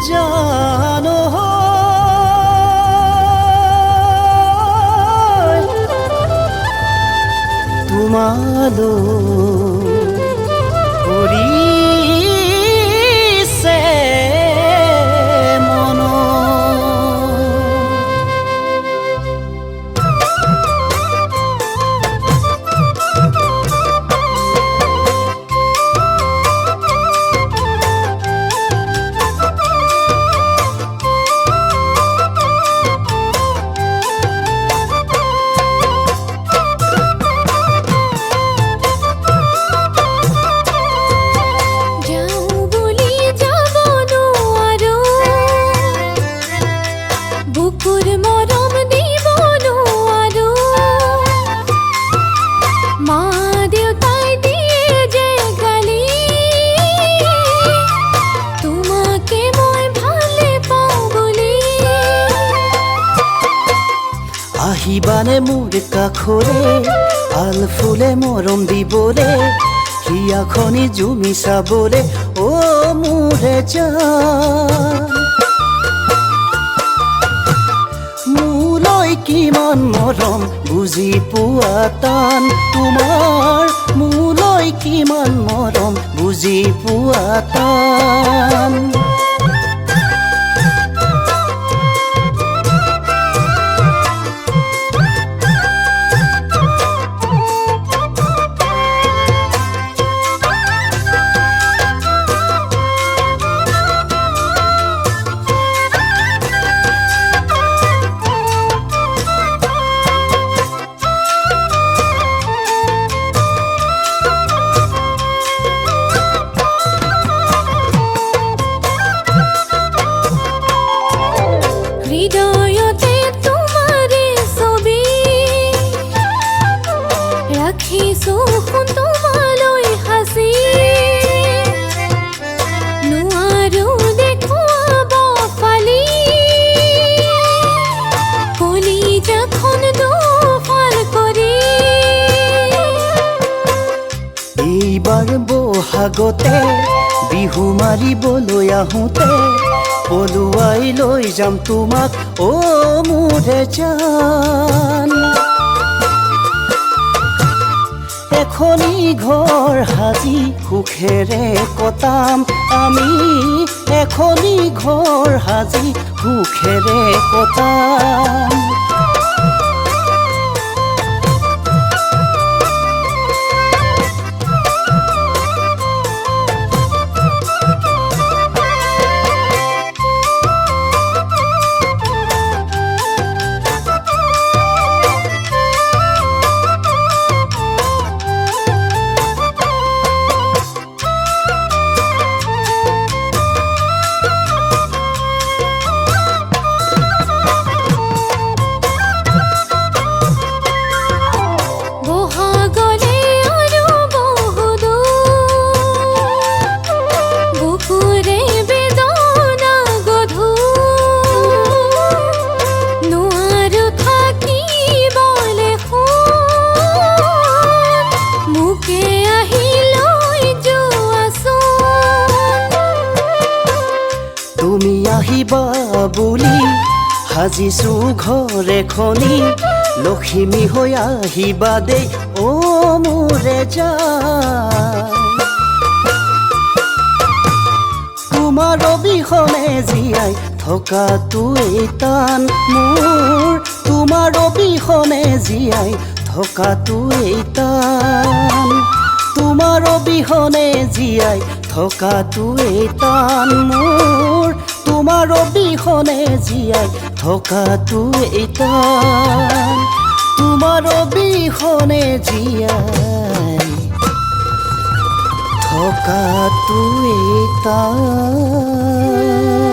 জানো তোমালৈ কৰিছে মন আহিবানে মোৰ কাষৰে আল ফুলে মৰম দিবলে হিয়াখনি জুমি চাবলে অ মোৰে জান মোলৈ কিমান মৰম বুজি পোৱা টান তোমাৰ মোলৈ কিমান মৰম বুজি পোৱা টান হৃদয়তে তোমাৰে ছবি ৰাখিছো তোমালৈ সাঁচি নোৱাৰো দেখুৱাব ফালি কলিজাখন দুফাল কৰি এইবাৰ বহাগতে বিহু মাৰিবলৈ আহোঁতে পলুৱাই লৈ যাম তোমাক অ মোৰে জান এখনি ঘৰ সাজি সুখেৰে কটাম আমি এখনি ঘৰ সাজি সুখেৰে কটাম তুমি আহিবা বুলি সাজিছো ঘৰ এখনি লখিমী হৈ আহিবা দেই অ মোৰে জান তোমাৰ অবিহনে জীয়াই থকাটোৱেই টান মোৰ তোমাৰ অবিহনে জীয়াই থকাটোৱেই টান তোমাৰ অবিহনে জীয়াই থকাটোৱেই টান মোৰ তোমাৰ অবিহনে জীয়াই থকাটোৱেই টান তোমাৰ অবিহনে জীয়াই থকাটোৱেই টান